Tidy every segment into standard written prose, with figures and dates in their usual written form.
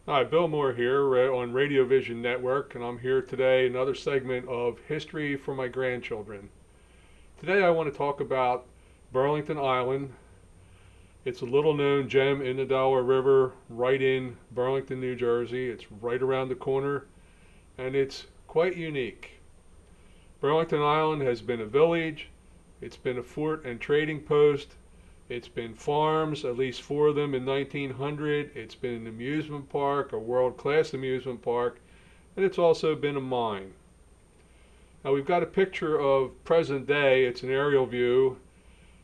Hi, Bill Moore here on Radio Vision Network, and I'm here today, another segment of History for My Grandchildren. Today I want to talk about Burlington Island. It's a little known gem in the Delaware River, right in Burlington, New Jersey. It's right around the corner, and it's quite unique. Burlington Island has been a village, it's been a fort and trading post, it's been farms, at least four of them in 1900. It's been an amusement park, a world-class amusement park, and it's also been a mine. Now we've got a picture of present day. It's an aerial view.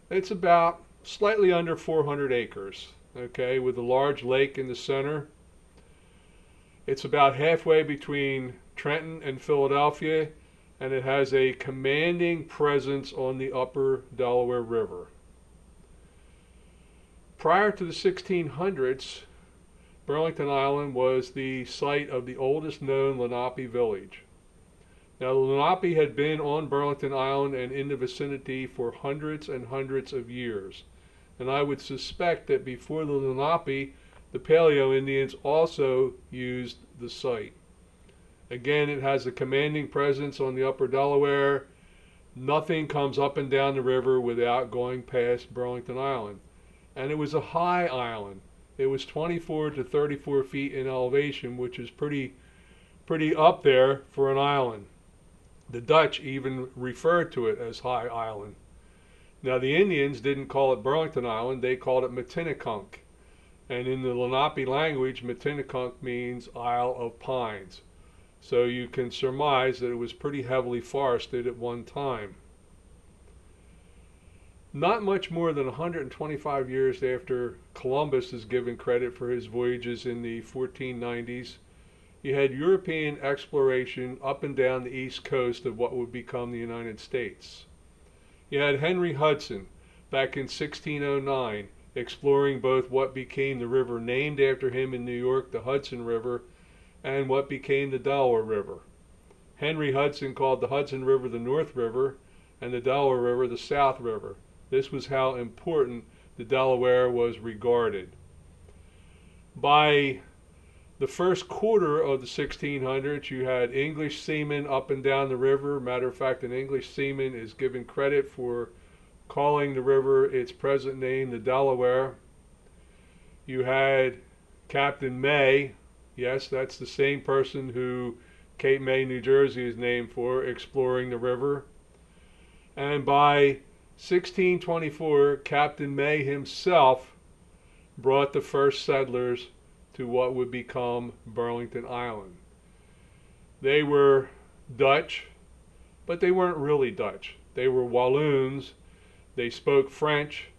It's about slightly under 400 acres, okay, with a large lake in the center. It's about halfway between Trenton and Philadelphia, and it has a commanding presence on the upper Delaware River. Prior to the 1600s, Burlington Island was the site of the oldest known Lenape village. Now, the Lenape had been on Burlington Island and in the vicinity for hundreds and hundreds of years. And I would suspect that before the Lenape, the Paleo Indians also used the site. Again, it has a commanding presence on the upper Delaware. Nothing comes up and down the river without going past Burlington Island. And it was a high island. It was 24 to 34 feet in elevation, which is pretty up there for an island. The Dutch even referred to it as High Island. Now the Indians didn't call it Burlington Island, they called it Matinicunk. And in the Lenape language, Matinicunk means Isle of Pines. So you can surmise that it was pretty heavily forested at one time. Not much more than 125 years after Columbus is given credit for his voyages in the 1490s, you had European exploration up and down the east coast of what would become the United States. You had Henry Hudson back in 1609 exploring both what became the river named after him in New York, the Hudson River, and what became the Delaware River. Henry Hudson called the Hudson River the North River and the Delaware River the South River. This was how important the Delaware was regarded. By the first quarter of the 1600s, you had English seamen up and down the river. Matter of fact, an English seaman is given credit for calling the river its present name, the Delaware. You had Captain May. Yes, that's the same person who Cape May, New Jersey is named for, exploring the river. And by 1624, Captain May himself brought the first settlers to what would become Burlington Island. They were Dutch, but they weren't really Dutch. They were Walloons. They spoke French,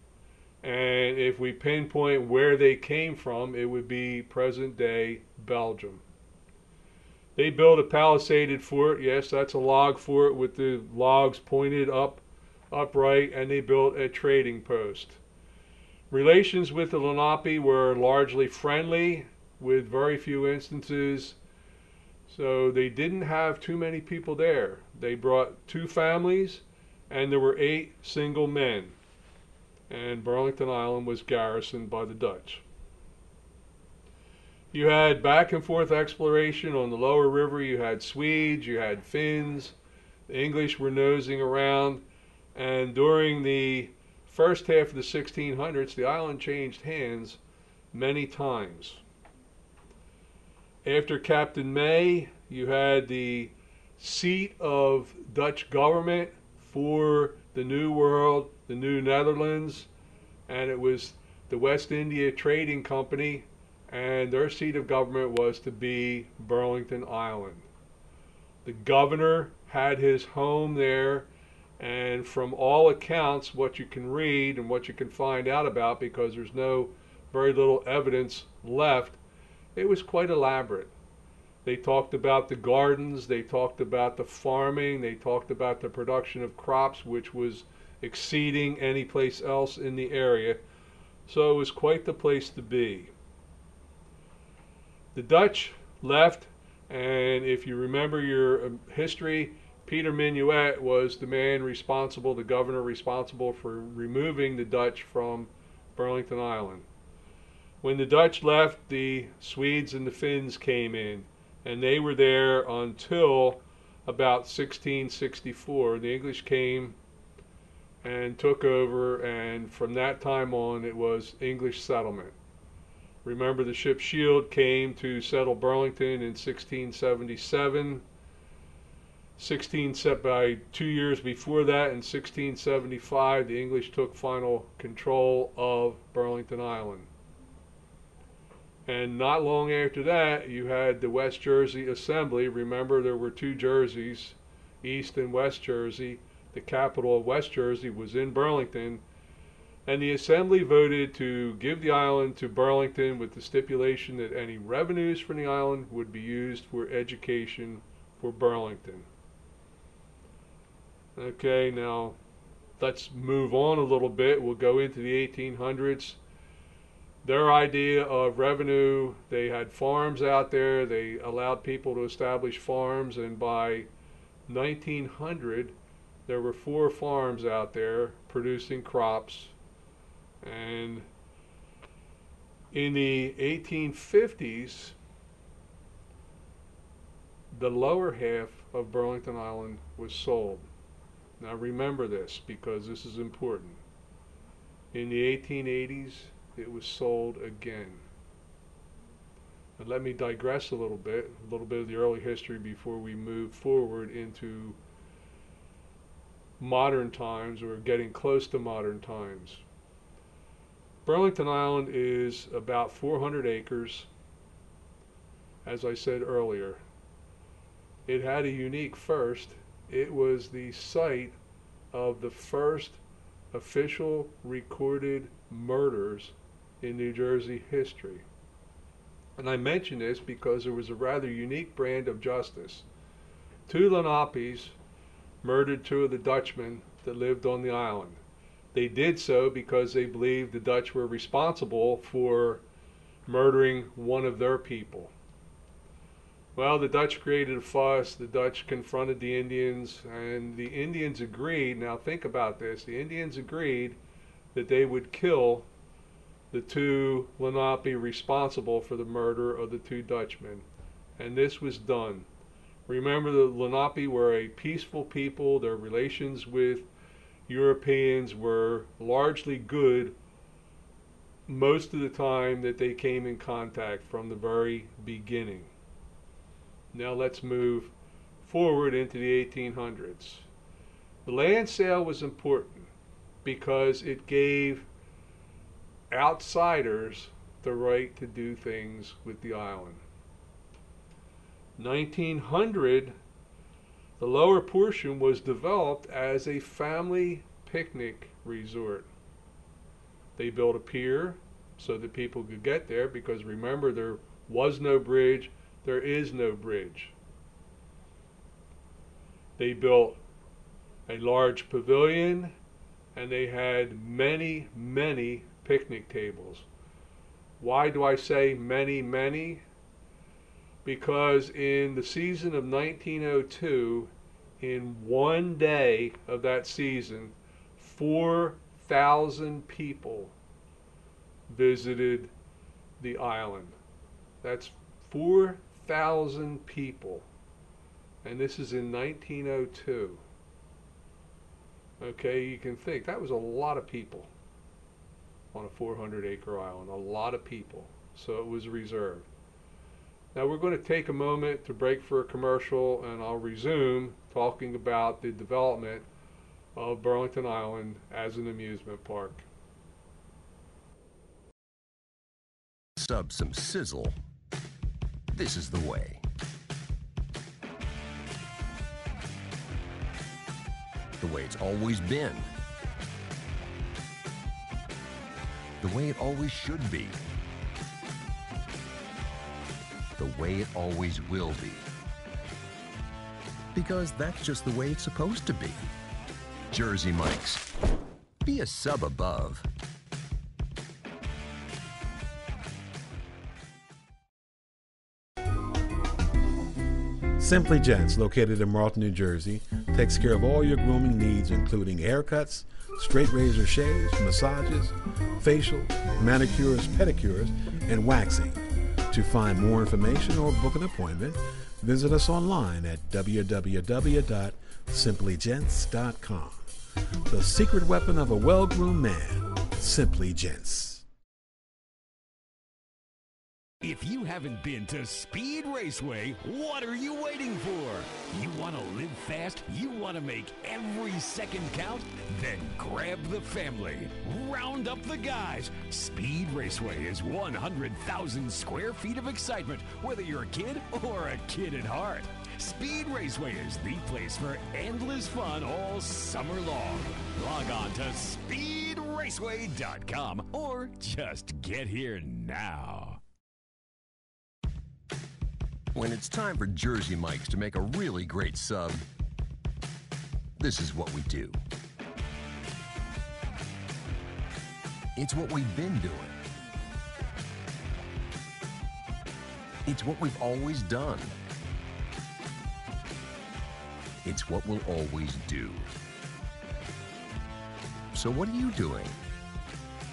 and if we pinpoint where they came from, it would be present-day Belgium. They built a palisaded fort. Yes, that's a log fort with the logs pointed upright, and they built a trading post. Relations with the Lenape were largely friendly, with very few instances, so they didn't have too many people there. They brought 2 families, and there were 8 single men, and Burlington Island was garrisoned by the Dutch. You had back and forth exploration on the lower river. You had Swedes, you had Finns, the English were nosing around. And during the first half of the 1600s, the island changed hands many times. After Captain May, you had the seat of Dutch government for the New World, the New Netherlands, and it was the West India Trading Company, and their seat of government was to be Burlington Island. The governor had his home there. And from all accounts, what you can read and what you can find out about, because there's very little evidence left, it was quite elaborate. They talked about the gardens, they talked about the farming, they talked about the production of crops, which was exceeding any place else in the area. So it was quite the place to be. The Dutch left, and if you remember your history, Peter Minuet was the man responsible, the governor responsible for removing the Dutch from Burlington Island. When the Dutch left, the Swedes and the Finns came in, and they were there until about 1664. The English came and took over, and from that time on it was English settlement. Remember, the ship Shield came to settle Burlington in 1677. By 2 years before that, in 1675, the English took final control of Burlington Island. And not long after that, you had the West Jersey Assembly. Remember, there were two Jerseys, East and West Jersey. The capital of West Jersey was in Burlington. And the Assembly voted to give the island to Burlington with the stipulation that any revenues from the island would be used for education for Burlington. Okay, now let's move on a little bit. We'll go into the 1800s. Their idea of revenue, they had farms out there. They allowed people to establish farms, and by 1900, there were 4 farms out there producing crops. And in the 1850s, the lower half of Burlington Island was sold. Now remember this, because this is important. In the 1880s, it was sold again. And let me digress a little bit of the early history before we move forward into modern times, or getting close to modern times. Burlington Island is about 400 acres, as I said earlier. It had a unique first. It was the site of the first official recorded murders in New Jersey history. And I mention this because there was a rather unique brand of justice. 2 Lenapes murdered 2 of the Dutchmen that lived on the island. They did so because they believed the Dutch were responsible for murdering one of their people. Well, the Dutch created a fuss. The Dutch confronted the Indians, and the Indians agreed. Now think about this. The Indians agreed that they would kill the 2 Lenape responsible for the murder of the 2 Dutchmen. And this was done. Remember, the Lenape were a peaceful people. Their relations with Europeans were largely good most of the time that they came in contact from the very beginning. Now let's move forward into the 1800s. The land sale was important because it gave outsiders the right to do things with the island. 1900, the lower portion was developed as a family picnic resort. They built a pier so that people could get there, because remember, there was no bridge, there is no bridge. They built a large pavilion, and they had many, many picnic tables. Why do I say many, many? Because in the season of 1902, in one day of that season, 4,000 people visited the island. That's 4,000 people. And this is in 1902. Okay, you can think, that was a lot of people on a 400-acre island, a lot of people. So it was reserved. Now we're going to take a moment to break for a commercial, and I'll resume talking about the development of Burlington Island as an amusement park. Sub some sizzle. This is the way. The way it's always been. The way it always should be. The way it always will be. Because that's just the way it's supposed to be. Jersey Mike's. Be a sub above. Simply Gents, located in Marlton, New Jersey, takes care of all your grooming needs, including haircuts, straight razor shaves, massages, facial, manicures, pedicures, and waxing. To find more information or book an appointment, visit us online at www.simplygents.com. The secret weapon of a well-groomed man, Simply Gents. If you haven't been to Speed Raceway, what are you waiting for? You want to live fast? You want to make every second count? Then grab the family. Round up the guys. Speed Raceway is 100,000 square feet of excitement, whether you're a kid or a kid at heart. Speed Raceway is the place for endless fun all summer long. Log on to speedraceway.com or just get here now. When it's time for Jersey Mike's to make a really great sub, this is what we do. It's what we've been doing. It's what we've always done. It's what we'll always do. So what are you doing?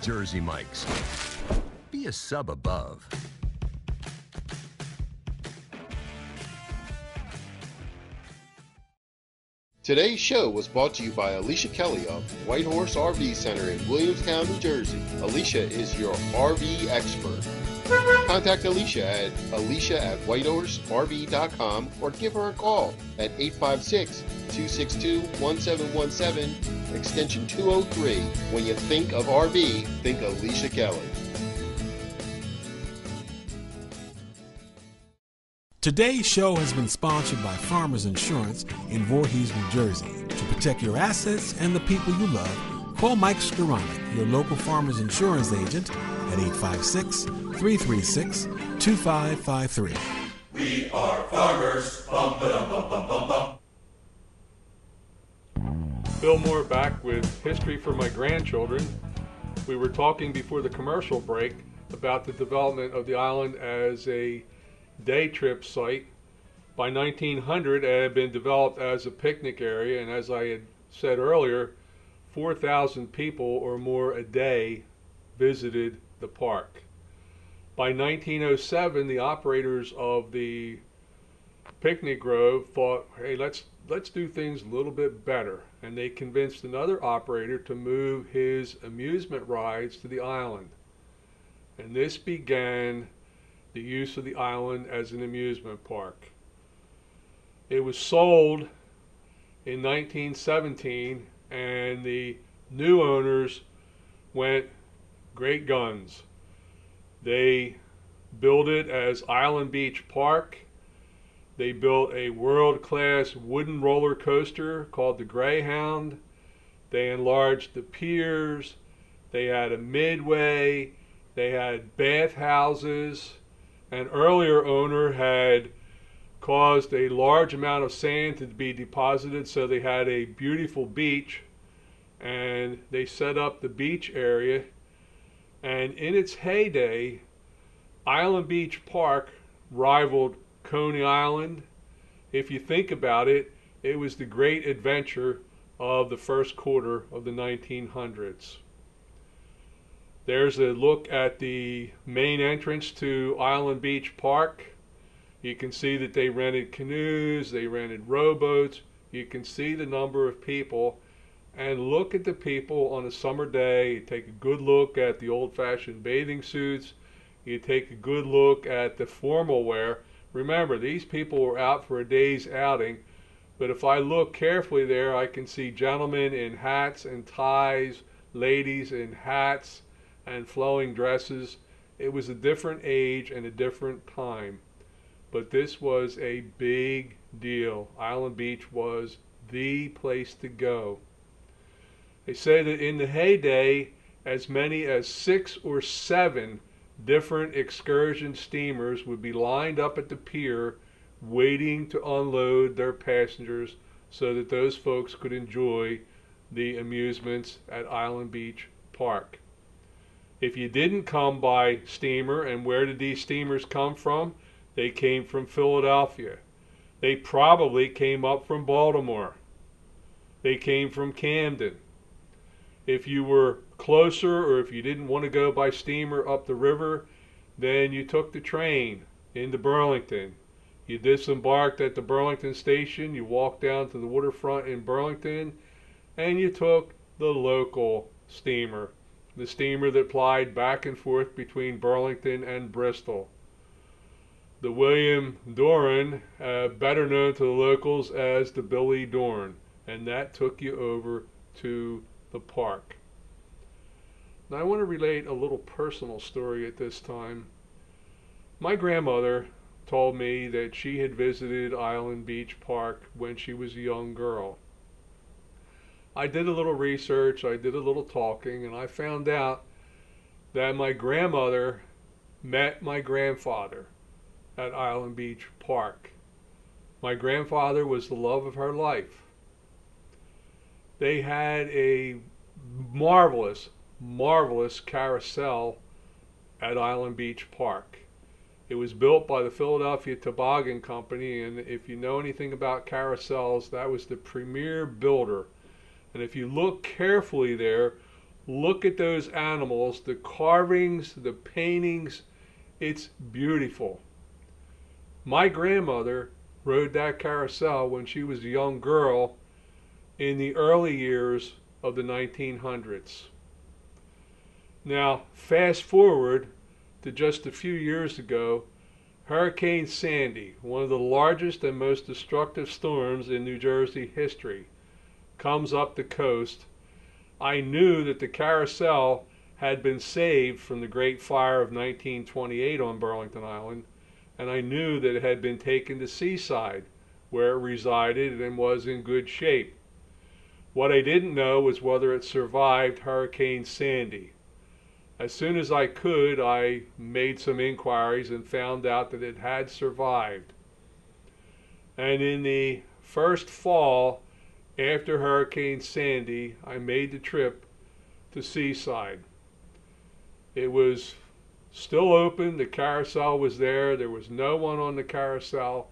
Jersey Mike's. Be a sub above. Today's show was brought to you by Alicia Kelly of White Horse RV Center in Williamstown, New Jersey. Alicia is your RV expert. Contact Alicia at whitehorserv.com or give her a call at 856-262-1717, extension 203. When you think of RV, think Alicia Kelly. Today's show has been sponsored by Farmers Insurance in Voorhees, New Jersey. To protect your assets and the people you love, call Mike Skoranek, your local Farmers Insurance agent, at 856-336-2553. We are farmers. Bum, ba-dum, bum, bum, bum, bum. Bill Moore back with History for My Grandchildren. We were talking before the commercial break about the development of the island as a day trip site. By 1900, it had been developed as a picnic area, and as I had said earlier, 4,000 people or more a day visited the park. By 1907, the operators of the picnic grove thought, hey, let's do things a little bit better, and they convinced another operator to move his amusement rides to the island, and this began the use of the island as an amusement park. It was sold in 1917, and the new owners went great guns. They built it as Island Beach Park. They built a world-class wooden roller coaster called the Greyhound. They enlarged the piers. They had a midway. They had bathhouses. An earlier owner had caused a large amount of sand to be deposited, so they had a beautiful beach, and they set up the beach area. And in its heyday, Island Beach Park rivaled Coney Island. If you think about it, it was the great adventure of the first quarter of the 1900s. There's a look at the main entrance to Island Beach Park. You can see that they rented canoes, they rented rowboats. You can see the number of people, and look at the people on a summer day. You take a good look at the old-fashioned bathing suits. You take a good look at the formal wear. Remember, these people were out for a day's outing, but if I look carefully there, I can see gentlemen in hats and ties, ladies in hats and flowing dresses. It was a different age and a different time, but this was a big deal. Island Beach was the place to go. They say that in the heyday, as many as 6 or 7 different excursion steamers would be lined up at the pier waiting to unload their passengers so that those folks could enjoy the amusements at Island Beach Park. If you didn't come by steamer, and where did these steamers come from? They came from Philadelphia. They probably came up from Baltimore. They came from Camden. If you were closer, or if you didn't want to go by steamer up the river, then you took the train into Burlington. You disembarked at the Burlington station, you walked down to the waterfront in Burlington, and you took the local steamer, the steamer that plied back and forth between Burlington and Bristol. The William Doran, better known to the locals as the Billy Dorn, and that took you over to the park. Now I want to relate a little personal story at this time. My grandmother told me that she had visited Island Beach Park when she was a young girl. I did a little research, I did a little talking, and I found out that my grandmother met my grandfather at Island Beach Park. My grandfather was the love of her life. They had a marvelous, marvelous carousel at Island Beach Park. It was built by the Philadelphia Toboggan Company, and if you know anything about carousels, that was the premier builder. And if you look carefully there, look at those animals, the carvings, the paintings, it's beautiful. My grandmother rode that carousel when she was a young girl in the early years of the 1900s. Now, fast forward to just a few years ago, Hurricane Sandy, one of the largest and most destructive storms in New Jersey history, comes up the coast. I knew that the carousel had been saved from the Great Fire of 1928 on Burlington Island, and I knew that it had been taken to Seaside, where it resided and was in good shape. What I didn't know was whether it survived Hurricane Sandy. As soon as I could, I made some inquiries and found out that it had survived. And in the first fall after Hurricane Sandy, I made the trip to Seaside. It was still open, the carousel was there was no one on the carousel,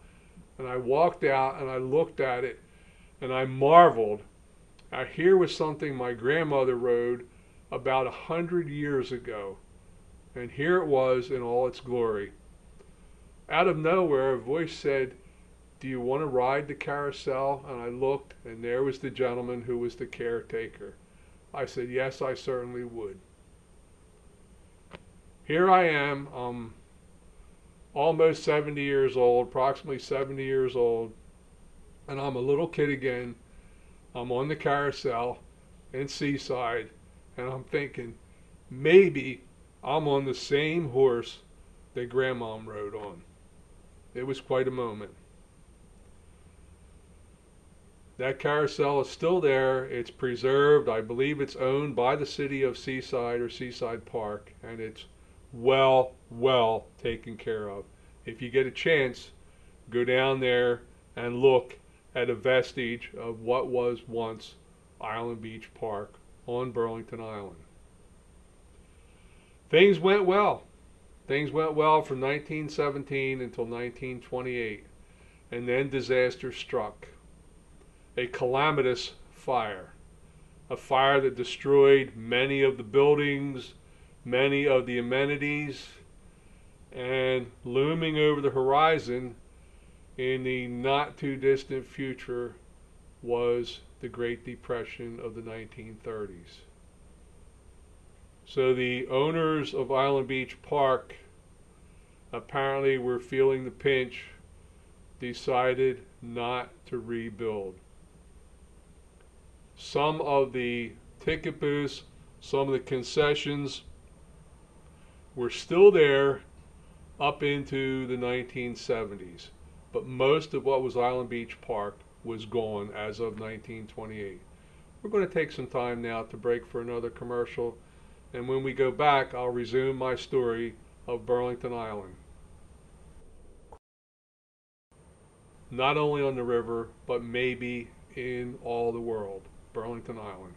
and I walked out and I looked at it and I marveled. Now here was something my grandmother rode about 100 years ago, and here it was in all its glory. Out of nowhere, a voice said, "Do you want to ride the carousel?" And I looked, and there was the gentleman who was the caretaker. I said, "Yes, I certainly would." Here I am, almost 70 years old, approximately 70 years old, and I'm a little kid again. I'm on the carousel in Seaside, and I'm thinking, maybe I'm on the same horse that Grandma rode on. It was quite a moment. That carousel is still there. It's preserved. I believe it's owned by the city of Seaside or Seaside Park, and it's well taken care of. If you get a chance, go down there and look at a vestige of what was once Island Beach Park on Burlington Island. Things went well. Things went well from 1917 until 1928, and then disaster struck. A calamitous fire. A fire that destroyed many of the buildings, many of the amenities, and looming over the horizon in the not too distant future was the Great Depression of the 1930s. So the owners of Island Beach Park apparently were feeling the pinch, decided not to rebuild. Some of the ticket booths, some of the concessions were still there up into the 1970s. But most of what was Island Beach Park was gone as of 1928. We're going to take some time now to break for another commercial, and when we go back, I'll resume my story of Burlington Island. Not only on the river, but maybe in all the world, Burlington Island.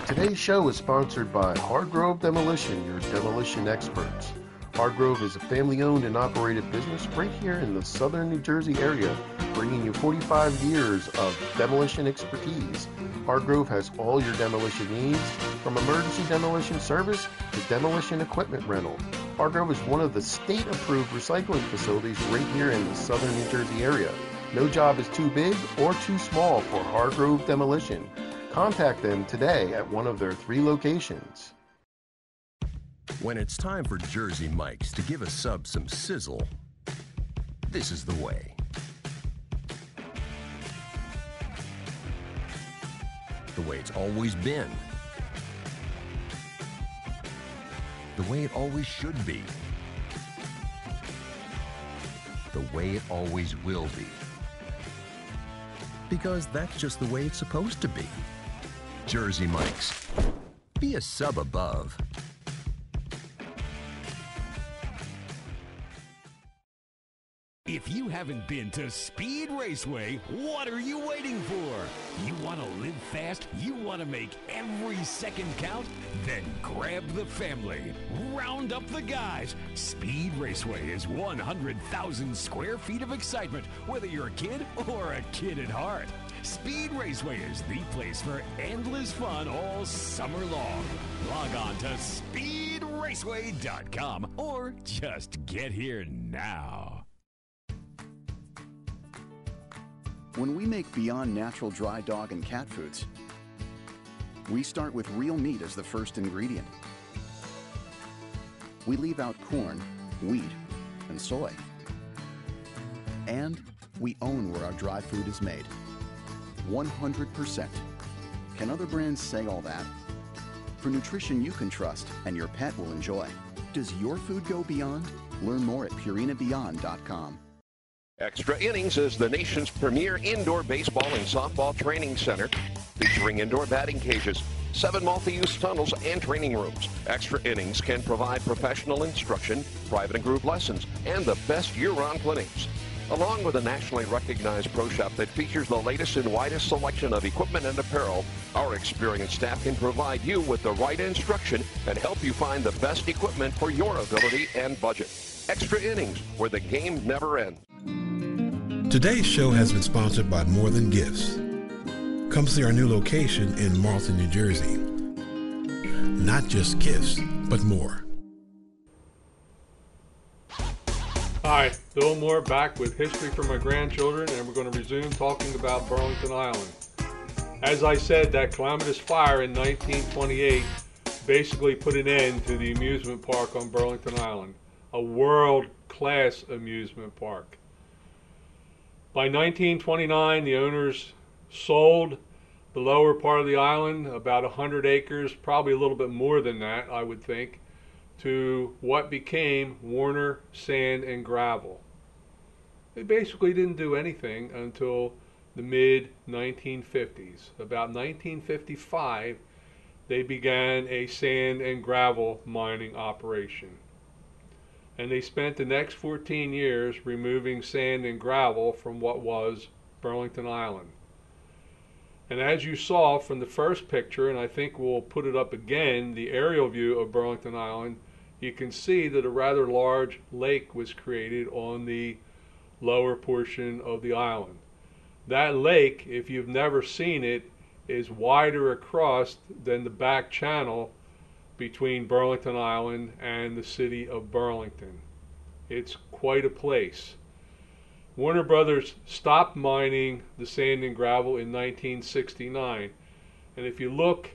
Today Today's show is sponsored by Hargrove Demolition, your demolition experts. Hargrove is a family-owned and operated business right here in the southern New Jersey area, bringing you 45 years of demolition expertise. Hargrove has all your demolition needs, from emergency demolition service to demolition equipment rental. Hargrove is one of the state-approved recycling facilities right here in the southern New Jersey area. No job is too big or too small for Hargrove Demolition. Contact them today at one of their 3 locations. When it's time for Jersey Mike's to give a sub some sizzle, this is the way. The way it's always been. The way it always should be. The way it always will be. Because that's just the way it's supposed to be. Jersey Mike's. Be a sub above. If you haven't been to Speed Raceway, what are you waiting for? You want to live fast? You want to make every second count? Then grab the family. Round up the guys. Speed Raceway is 100,000 square feet of excitement, whether you're a kid or a kid at heart. Speed Raceway is the place for endless fun all summer long. Log on to speedraceway.com or just get here now. When we make Beyond Natural dry dog and cat foods, we start with real meat as the first ingredient. We leave out corn, wheat, and soy. And we own where our dry food is made. 100%. Can other brands say all that? For nutrition you can trust and your pet will enjoy. Does your food go beyond? Learn more at purinabeyond.com. Extra Innings is the nation's premier indoor baseball and softball training center, featuring indoor batting cages, 7 multi-use tunnels, and training rooms. Extra Innings can provide professional instruction, private and group lessons, and the best year-round clinics. Along with a nationally recognized pro shop that features the latest and widest selection of equipment and apparel, our experienced staff can provide you with the right instruction and help you find the best equipment for your ability and budget. Extra Innings, where the game never ends. Today's show has been sponsored by More Than Gifts. Come see our new location in Marlton, New Jersey. Not just gifts, but more. Hi, Bill Moore back with History for My Grandchildren, and we're going to resume talking about Burlington Island. As I said, that calamitous fire in 1928 basically put an end to the amusement park on Burlington Island, a world-class amusement park. By 1929, the owners sold the lower part of the island, about 100 acres, probably a little bit more than that, I would think, to what became Warner Sand and Gravel. They basically didn't do anything until the mid-1950s. About 1955, they began a sand and gravel mining operation. And they spent the next 14 years removing sand and gravel from what was Burlington Island. And as you saw from the first picture, and I think we'll put it up again, the aerial view of Burlington Island, you can see that a rather large lake was created on the lower portion of the island. That lake, if you've never seen it, is wider across than the back channel between Burlington Island and the city of Burlington. It's quite a place. Warner Brothers stopped mining the sand and gravel in 1969. And if you look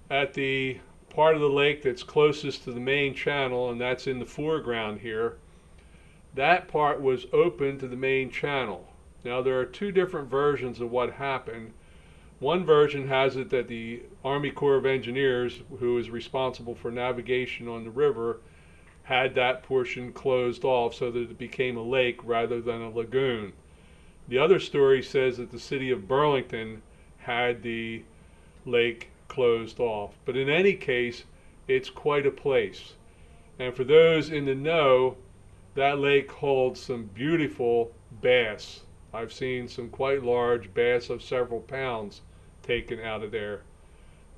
at the part of the lake that's closest to the main channel, and that's in the foreground here, that part was open to the main channel. Now there are 2 different versions of what happened. One version has it that the Army Corps of Engineers, who is responsible for navigation on the river, had that portion closed off so that it became a lake rather than a lagoon. The other story says that the city of Burlington had the lake closed off. But in any case, it's quite a place. And for those in the know, that lake holds some beautiful bass. I've seen some quite large bass of several pounds taken out of there.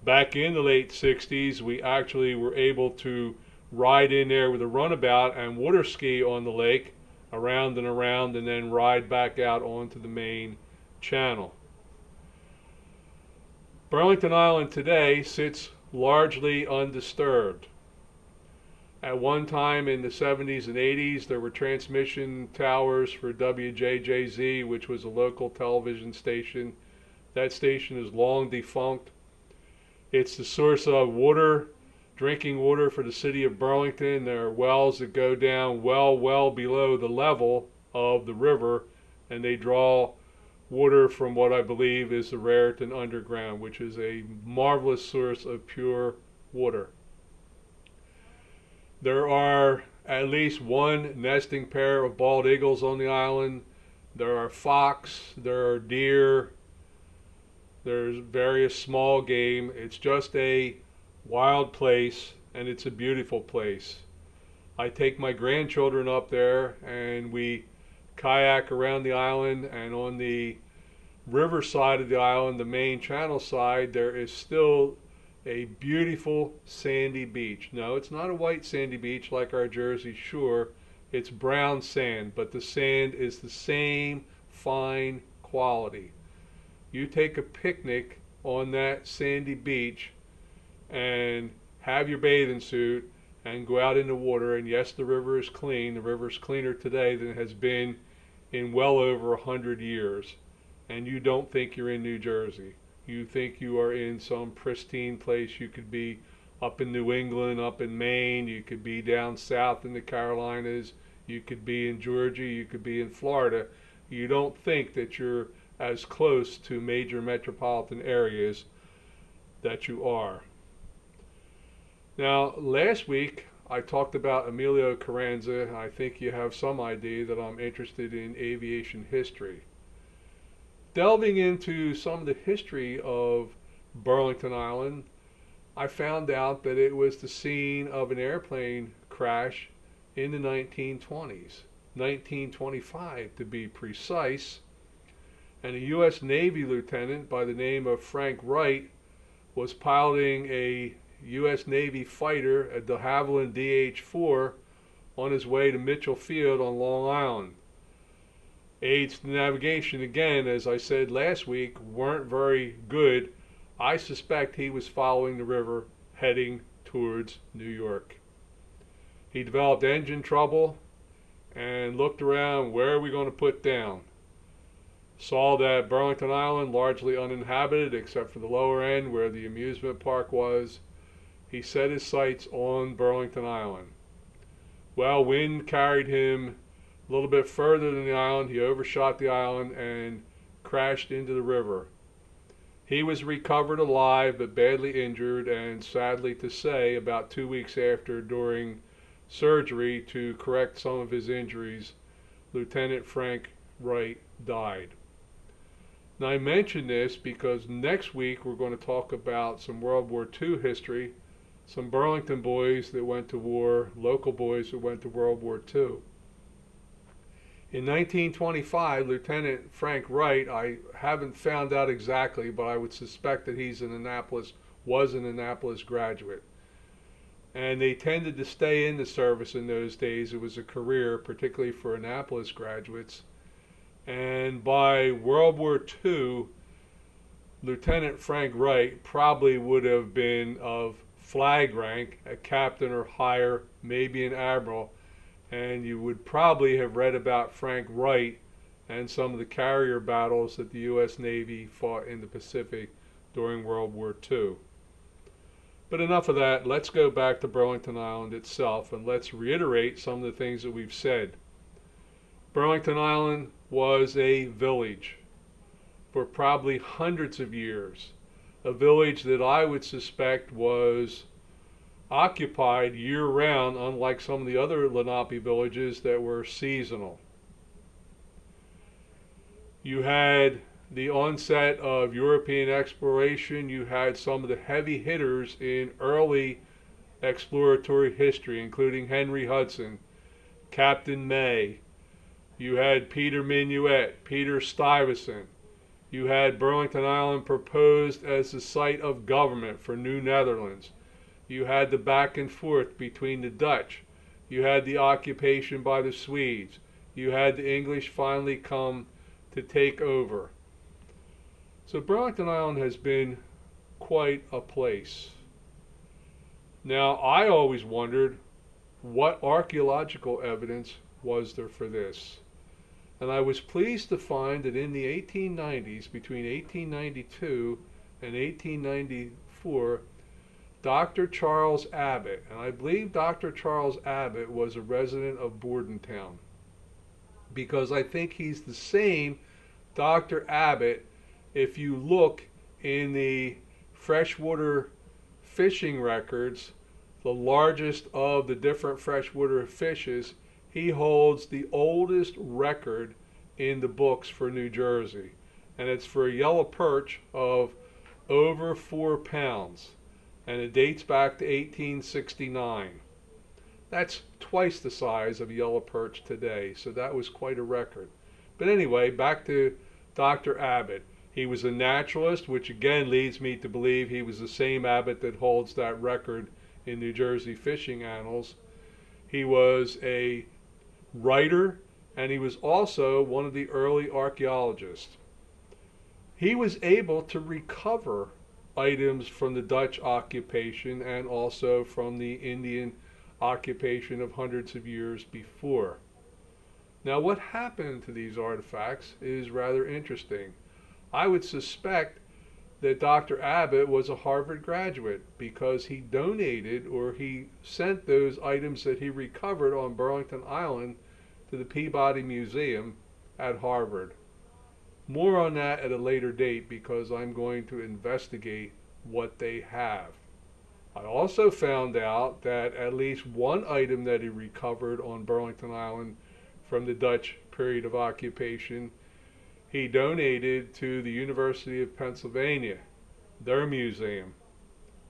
Back in the late 60s, we actually were able to ride in there with a runabout and water ski on the lake around and then ride back out onto the main channel. Burlington Island today sits largely undisturbed. At one time in the 70s and 80s, there were transmission towers for WJJZ, which was a local television station. That station is long defunct. It's the source of water, drinking water for the city of Burlington. There are wells that go down well below the level of the river, and they draw water from what I believe is the Raritan Underground, which is a marvelous source of pure water. There are at least one nesting pair of bald eagles on the island. There are fox, there are deer, there's various small game. It's just a wild place, and it's a beautiful place. I take my grandchildren up there and we kayak around the island, and on the river side of the island, the main channel side, there is still a beautiful sandy beach. No, it's not a white sandy beach like our Jersey Shore. It's brown sand, but the sand is the same fine quality. You take a picnic on that sandy beach and have your bathing suit and go out in the water, and yes, the river is clean. The river is cleaner today than it has been in well over 100 years. And you don't think you're in New Jersey. You think you are in some pristine place. You could be up in New England, up in Maine. You could be down south in the Carolinas. You could be in Georgia. You could be in Florida. You don't think that you're as close to major metropolitan areas that you are. Now, last week I talked about Emilio Carranza. I think you have some idea that I'm interested in aviation history. Delving into some of the history of Burlington Island, I found out that it was the scene of an airplane crash in the 1920s, 1925 to be precise, and a U.S. Navy lieutenant by the name of Frank Wright was piloting a U.S. Navy fighter, a de Havilland DH-4, on his way to Mitchell Field on Long Island. Aids to navigation, again, as I said last week, weren't very good. I suspect he was following the river heading towards New York. He developed engine trouble and looked around, where are we going to put down? Saw that Burlington Island largely uninhabited except for the lower end where the amusement park was. He set his sights on Burlington Island. Well, wind carried him a little bit further than the island. He overshot the island and crashed into the river. He was recovered alive but badly injured, and sadly to say, about 2 weeks after, during surgery to correct some of his injuries, Lieutenant Frank Wright died. Now, I mention this because next week we're going to talk about some World War II history, some Burlington boys that went to war, local boys that went to World War II. In 1925, Lieutenant Frank Wright, I haven't found out exactly, but I would suspect that was an Annapolis graduate. And they tended to stay in the service in those days. It was a career, particularly for Annapolis graduates. And by World War II, Lieutenant Frank Wright probably would have been of flag rank, a captain or higher, maybe an admiral. And you would probably have read about Frank Wright and some of the carrier battles that the U.S. Navy fought in the Pacific during World War II. But enough of that. Let's go back to Burlington Island itself, and let's reiterate some of the things that we've said. Burlington Island was a village for probably hundreds of years. A village that I would suspect was occupied year-round, unlike some of the other Lenape villages that were seasonal. You had the onset of European exploration. You had some of the heavy hitters in early exploratory history, including Henry Hudson, Captain May. You had Peter Minuit, Peter Stuyvesant. You had Burlington Island proposed as the site of government for New Netherlands. You had the back and forth between the Dutch. You had the occupation by the Swedes. You had the English finally come to take over. So Burlington Island has been quite a place. Now, I always wondered what archaeological evidence was there for this. And I was pleased to find that in the 1890s, between 1892 and 1894, Dr. Charles Abbott, and I believe Dr. Charles Abbott was a resident of Bordentown, because I think he's the same Dr. Abbott if you look in the freshwater fishing records, the largest of the different freshwater fishes. He holds the oldest record in the books for New Jersey, and it's for a yellow perch of over 4 pounds, and it dates back to 1869. That's twice the size of a yellow perch today, so that was quite a record. But anyway, back to Dr. Abbott. He was a naturalist, which again leads me to believe he was the same Abbott that holds that record in New Jersey fishing annals. He was a writer, and he was also one of the early archaeologists. He was able to recover items from the Dutch occupation and also from the Indian occupation of hundreds of years before. Now, what happened to these artifacts is rather interesting. I would suspect that Dr. Abbott was a Harvard graduate because he donated, or he sent those items that he recovered on Burlington Island to the Peabody Museum at Harvard. More on that at a later date because I'm going to investigate what they have. I also found out that at least one item that he recovered on Burlington Island from the Dutch period of occupation, he donated to the University of Pennsylvania, their museum.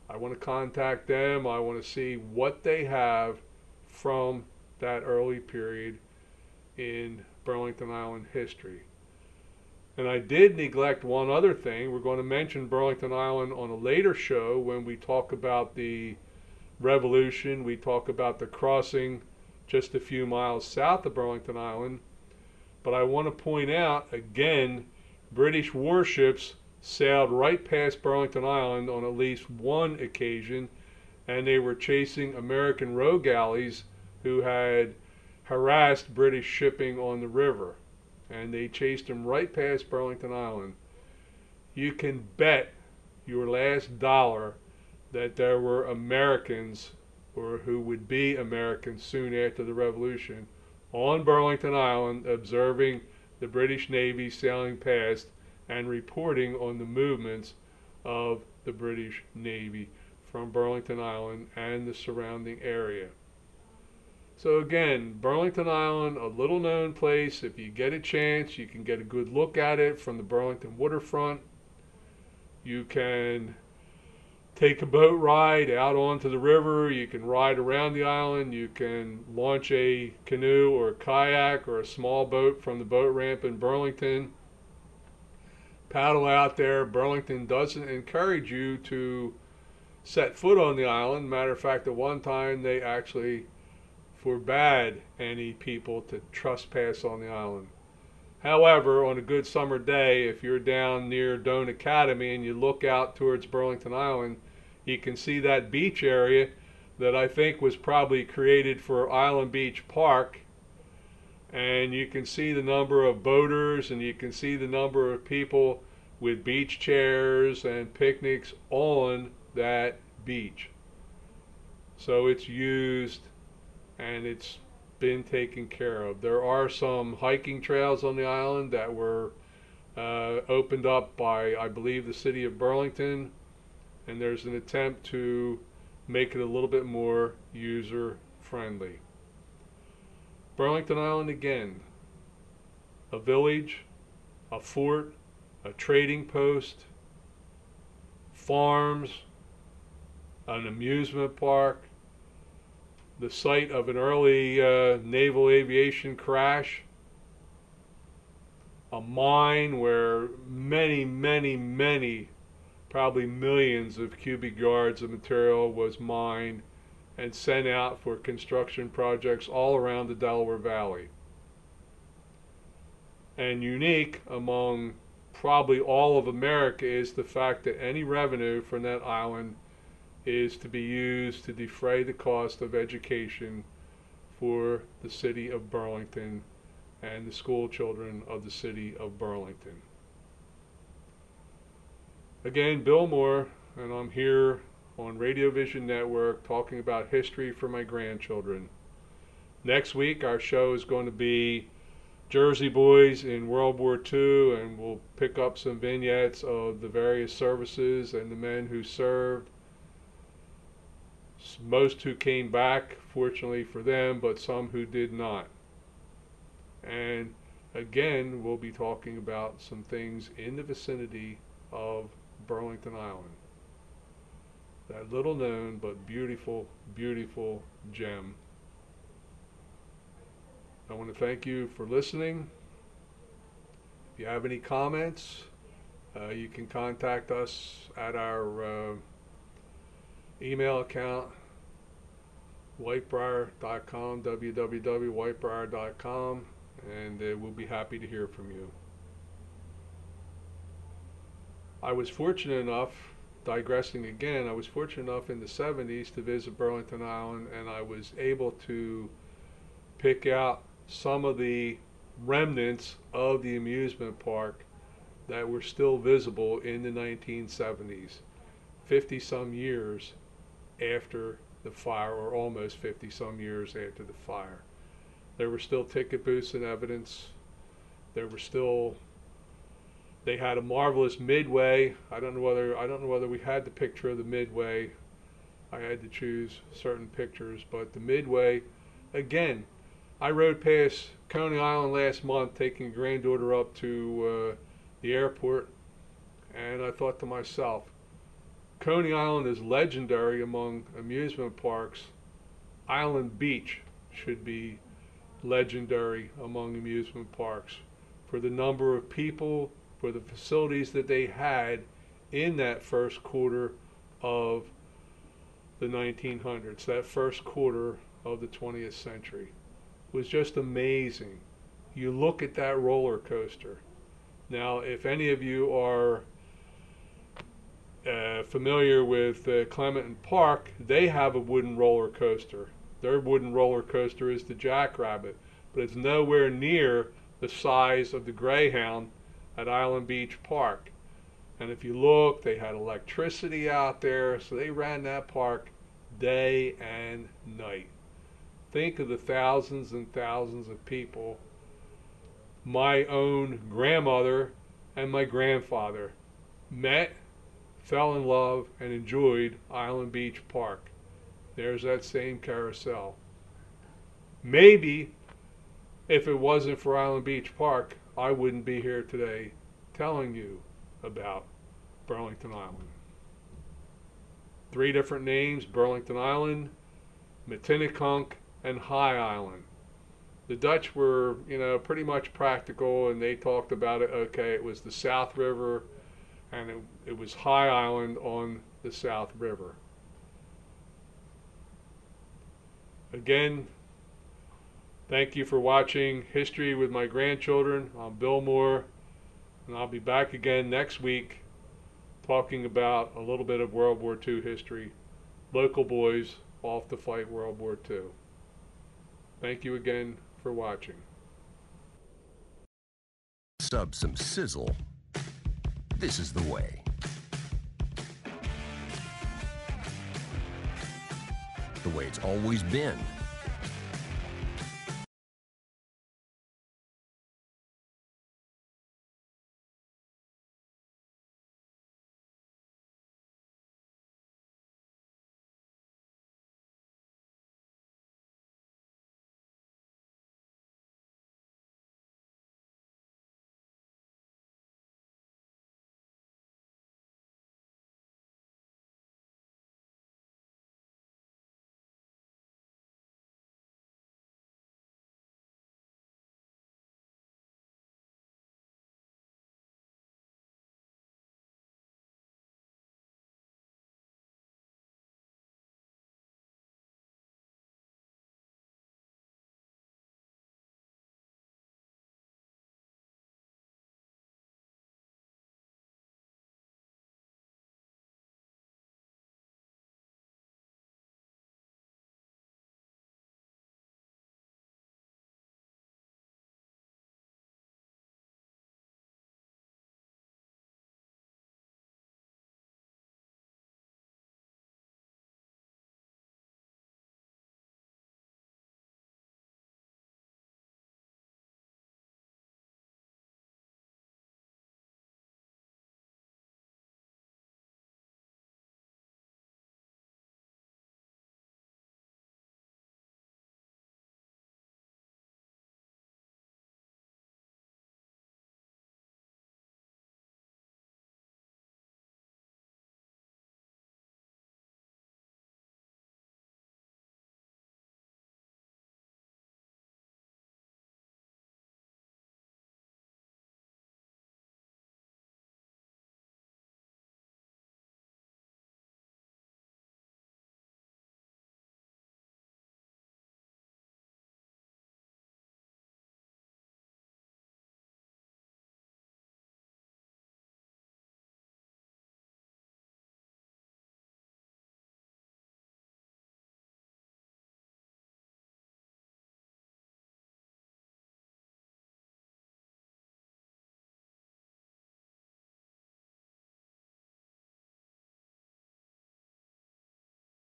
I want to contact them. I want to see what they have from that early period in Burlington Island history. And I did neglect one other thing. We're going to mention Burlington Island on a later show when we talk about the Revolution. We talk about the crossing just a few miles south of Burlington Island. But I want to point out, again, British warships sailed right past Burlington Island on at least one occasion, and they were chasing American rogue galleys who had harassed British shipping on the river. And they chased them right past Burlington Island. You can bet your last dollar that there were Americans, or who would be Americans soon after the Revolution, on Burlington Island observing the British Navy sailing past and reporting on the movements of the British Navy from Burlington Island and the surrounding area. So again, Burlington Island, a little known place. If you get a chance, you can get a good look at it from the Burlington waterfront. You can take a boat ride out onto the river. You can ride around the island. You can launch a canoe or a kayak or a small boat from the boat ramp in Burlington. Paddle out there. Burlington doesn't encourage you to set foot on the island. Matter of fact, at one time they actually forbade any people to trespass on the island. However, on a good summer day, if you're down near Doane Academy and you look out towards Burlington Island, you can see that beach area that I think was probably created for Island Beach Park. And you can see the number of boaters, and you can see the number of people with beach chairs and picnics on that beach. So it's used and it's been taken care of. There are some hiking trails on the island that were opened up by, I believe, the city of Burlington, and there's an attempt to make it a little bit more user friendly. Burlington Island, again, a village, a fort, a trading post, farms, an amusement park, the site of an early naval aviation crash, a mine where many, probably millions of cubic yards of material was mined and sent out for construction projects all around the Delaware Valley. And unique among probably all of America is the fact that any revenue from that island is to be used to defray the cost of education for the city of Burlington and the school children of the city of Burlington. Again, Bill Moore, and I'm here on Radio Vision Network talking about history for my grandchildren. Next week our show is going to be Jersey Boys in World War II, and we'll pick up some vignettes of the various services and the men who served. Most who came back, fortunately for them, but some who did not. And again, we'll be talking about some things in the vicinity of Burlington Island. That little known but beautiful, beautiful gem. I want to thank you for listening. If you have any comments, you can contact us at our email account, whitebriar.com, www.whitebriar.com, and we'll be happy to hear from you. I was fortunate enough, digressing again, I was fortunate enough in the 70s to visit Burlington Island, and I was able to pick out some of the remnants of the amusement park that were still visible in the 1970s, 50-some years after the fire, or almost 50-some years after the fire. There were still ticket booths and evidence. There were still, they had a marvelous midway. I don't know whether we had the picture of the midway. I had to choose certain pictures, but the midway, again, I rode past Coney Island last month taking a granddaughter up to the airport, and I thought to myself, Coney Island is legendary among amusement parks. Island Beach should be legendary among amusement parks for the number of people, for the facilities that they had in that first quarter of the 1900s, that first quarter of the 20th century. Was just amazing. You look at that roller coaster. Now, if any of you are familiar with Clementon Park, they have a wooden roller coaster. Their wooden roller coaster is the Jackrabbit, but it's nowhere near the size of the Greyhound at Island Beach Park. And if you look, they had electricity out there, so they ran that park day and night. Think of the thousands and thousands of people. My own grandmother and my grandfather met, fell in love, and enjoyed Island Beach Park. There's that same carousel. Maybe if it wasn't for Island Beach Park, I wouldn't be here today telling you about Burlington Island. 3 different names: Burlington Island, Matinicunk, and High Island. The Dutch were, pretty much practical, and they talked about it. Okay, it was the South River, and it was High Island on the South River. Again, thank you for watching History with My Grandchildren. I'm Bill Moore, and I'll be back again next week talking about a little bit of World War II history. Local boys off to fight World War II. Thank you again for watching. Sub some sizzle. This is the way. The way it's always been.